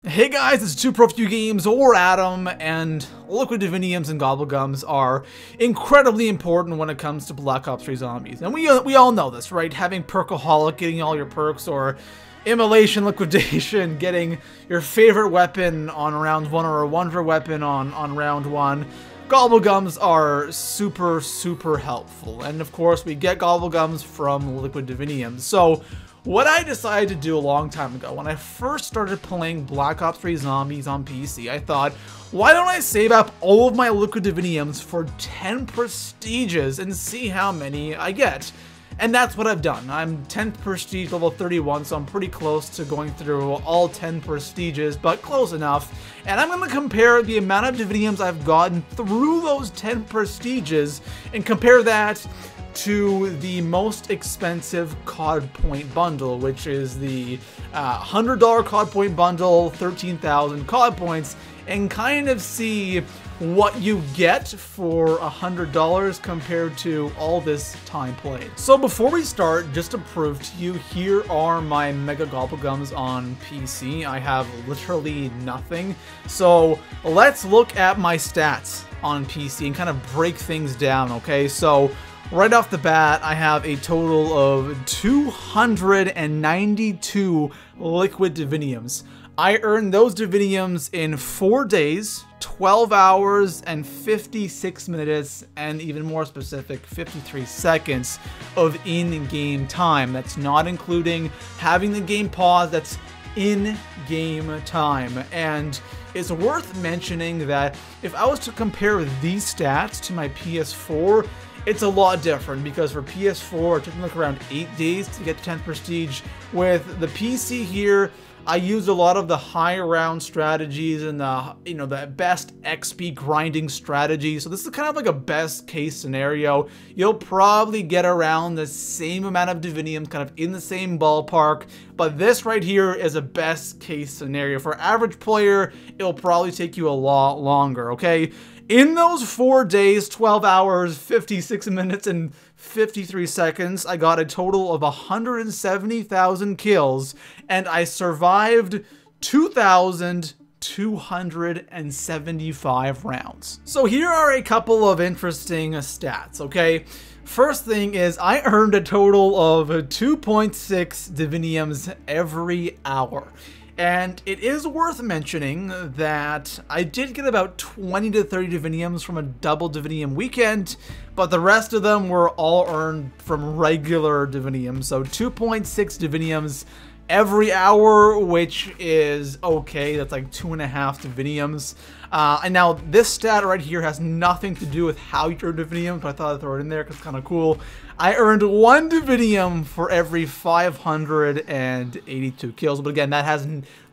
Hey guys, it's ToProForuGames or Adam, and liquid diviniums and gobble gums are incredibly important when it comes to Black Ops 3 zombies. And we all know this, right? Having Perkaholic, getting all your perks, or Immolation Liquidation, getting your favorite weapon on round 1 or a wonder weapon on round 1. Gobble gums are super helpful. And of course, we get gobble gums from liquid diviniums. So what I decided to do a long time ago, when I first started playing Black Ops 3 Zombies on PC, I thought, why don't I save up all of my liquid diviniums for 10 prestiges and see how many I get? And that's what I've done. I'm 10th prestige, level 31, so I'm pretty close to going through all 10 prestiges, but close enough. And I'm going to compare the amount of diviniums I've gotten through those 10 prestiges and compare that to the most expensive COD point bundle, which is the $100 COD point bundle, 13,000 COD points, and kind of see what you get for $100 compared to all this time played. So before we start, just to prove to you, here are my Mega Gobble Gums on PC. I have literally nothing. So let's look at my stats on PC and kind of break things down, okay? So right off the bat, I have a total of 292 liquid diviniums. I earned those diviniums in 4 days, 12 hours, and 56 minutes, and even more specific, 53 seconds of in-game time. That's not including having the game pause, that's in-game time. And it's worth mentioning that if I was to compare these stats to my PS4, it's a lot different, because for PS4 it took me like around 8 days to get to 10th prestige. With the PC here, I used a lot of the high round strategies and the best XP grinding strategies. So this is kind of like a best case scenario. You'll probably get around the same amount of diviniums, kind of in the same ballpark, but this right here is a best case scenario. For average player, it'll probably take you a lot longer, okay? In those 4 days, 12 hours, 56 minutes, and 53 seconds, I got a total of 170,000 kills, and I survived 2,275 rounds. So here are a couple of interesting stats, okay? First thing is, I earned a total of 2.6 diviniums every hour. And it is worth mentioning that I did get about 20 to 30 diviniums from a double divinium weekend, but the rest of them were all earned from regular diviniums. So 2.6 diviniums every hour, which is okay. That's like 2.5 diviniums. And now this stat right here has nothing to do with how you earn diviniums, but I thought I'd throw it in there because it's kind of cool. I earned 1 divinium for every 582 kills, but again, that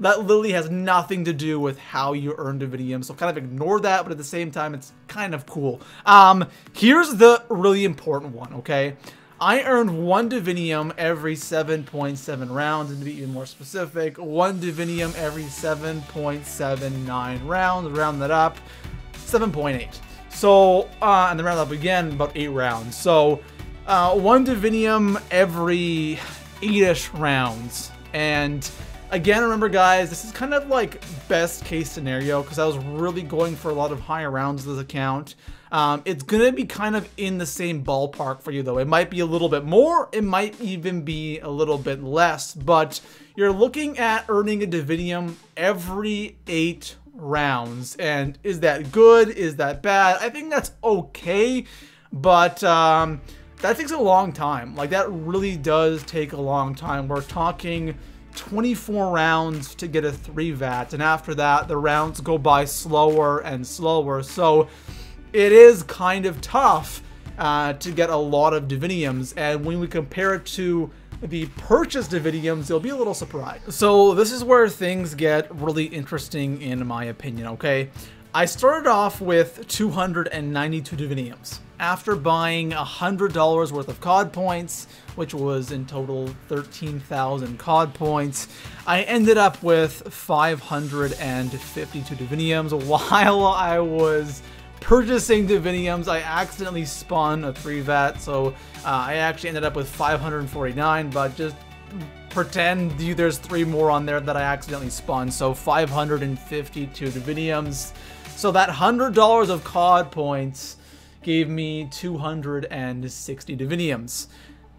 literally has nothing to do with how you earn diviniums, so kind of ignore that, but at the same time, it's kind of cool. Here's the really important one, okay? I earned 1 divinium every 7.7 rounds, and to be even more specific, 1 divinium every 7.79 rounds. Round that up, 7.8. So, and then round that up again, about 8 rounds. So, 1 divinium every 8-ish rounds. And again, remember guys, this is kind of like best case scenario, because I was really going for a lot of higher rounds with this account. It's gonna be kind of in the same ballpark for you though. It might be a little bit more, it might even be a little bit less, but you're looking at earning a divinium every 8 rounds. And is that good? Is that bad? I think that's okay, but that takes a long time. Like, that really does take a long time. We're talking 24 rounds to get a 3 VAT, and after that, the rounds go by slower and slower. So it is kind of tough to get a lot of diviniums, and when we compare it to the purchased diviniums, you'll be a little surprised. So this is where things get really interesting in my opinion, okay? I started off with 292 diviniums. After buying $100 worth of COD points, which was in total 13,000 COD points, I ended up with 552 diviniums. While I was purchasing diviniums, I accidentally spun a 3 VAT, so I actually ended up with 549, but just pretend there's 3 more on there that I accidentally spun. So 552 Diviniums. So that $100 of COD points gave me 260 Diviniums.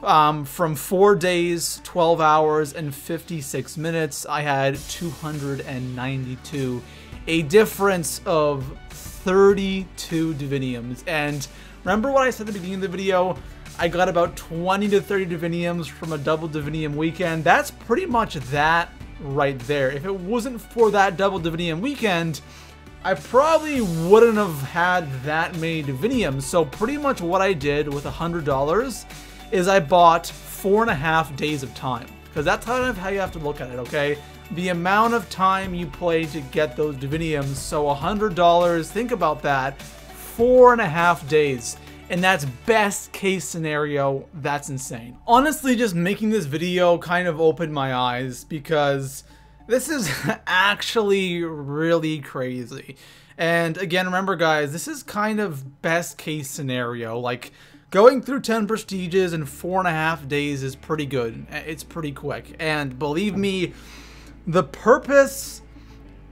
From 4 days, 12 hours, and 56 minutes, I had 292. A difference of 32 Diviniums. And remember what I said at the beginning of the video? I got about 20 to 30 Diviniums from a double Divinium weekend. That's pretty much that right there. If it wasn't for that double Divinium weekend, I probably wouldn't have had that many Diviniums. So pretty much what I did with $100 is I bought 4.5 days of time. Because that's kind of how you have to look at it, okay? The amount of time you play to get those Diviniums. So $100, think about that, 4.5 days. And that's best case scenario. That's insane. Honestly, just making this video kind of opened my eyes because this is actually really crazy. And again, remember guys, this is kind of best case scenario. Like, going through 10 prestiges in 4.5 days is pretty good. It's pretty quick. And believe me, the purpose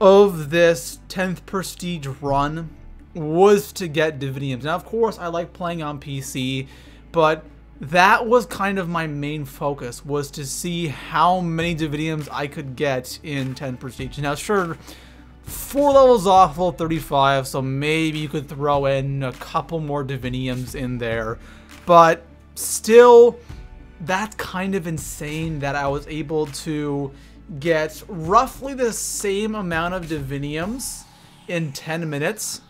of this 10th prestige run was to get Diviniums. Now, of course, I like playing on PC, but that was kind of my main focus, was to see how many Diviniums I could get in 10 prestige. Now, sure, 4 levels off level 35, so maybe you could throw in a couple more Diviniums in there, but still, that's kind of insane that I was able to get roughly the same amount of Diviniums in 10 minutes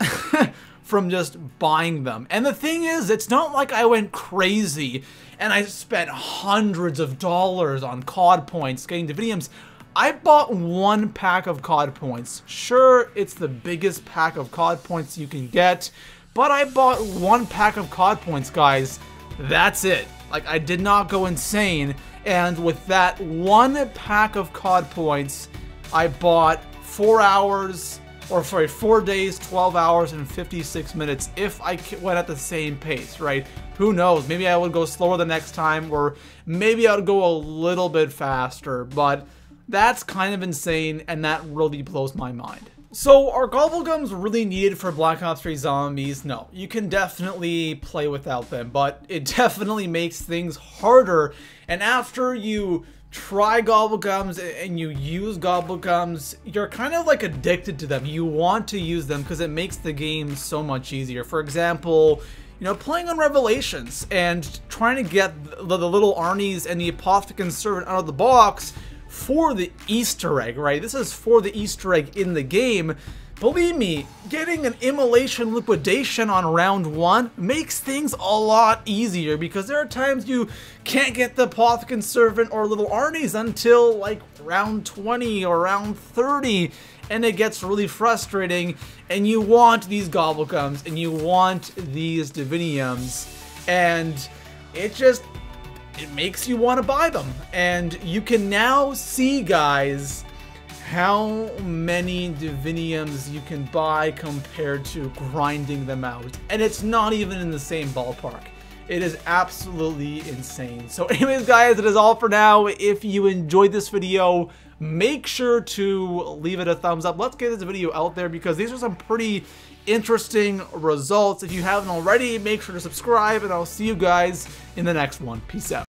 from just buying them. And the thing is, it's not like I went crazy and I spent hundreds of dollars on COD points getting Diviniums. I bought 1 pack of COD points. Sure, it's the biggest pack of COD points you can get, but I bought 1 pack of COD points, guys. That's it. Like, I did not go insane. And with that 1 pack of COD points, I bought 4 days, 12 hours, and 56 minutes if I went at the same pace, right? Who knows? Maybe I would go slower the next time, or maybe I would go a little bit faster, but that's kind of insane, and that really blows my mind. So, are Gobblegums really needed for Black Ops 3 Zombies? No, you can definitely play without them, but it definitely makes things harder, and after you try Gobblegums and you use Gobblegums, you're kind of like addicted to them. You want to use them because it makes the game so much easier. For example, you know, playing on Revelations and trying to get the little Arnies and the Apothecary Servant out of the box for the Easter egg, right? This is for the Easter egg in the game. Believe me, getting an Immolation Liquidation on round 1 makes things a lot easier because there are times you can't get the Apothecary Servant or little Arnies until like round 20 or round 30, and it gets really frustrating, and you want these Gobblegums and you want these Diviniums, and it makes you want to buy them. And you can now see, guys, how many Diviniums you can buy compared to grinding them out. And it's not even in the same ballpark. It is absolutely insane. So anyways, guys, it is all for now. If you enjoyed this video, make sure to leave it a thumbs up. Let's get this video out there because these are some pretty interesting results. If you haven't already, make sure to subscribe, and I'll see you guys in the next one. Peace out.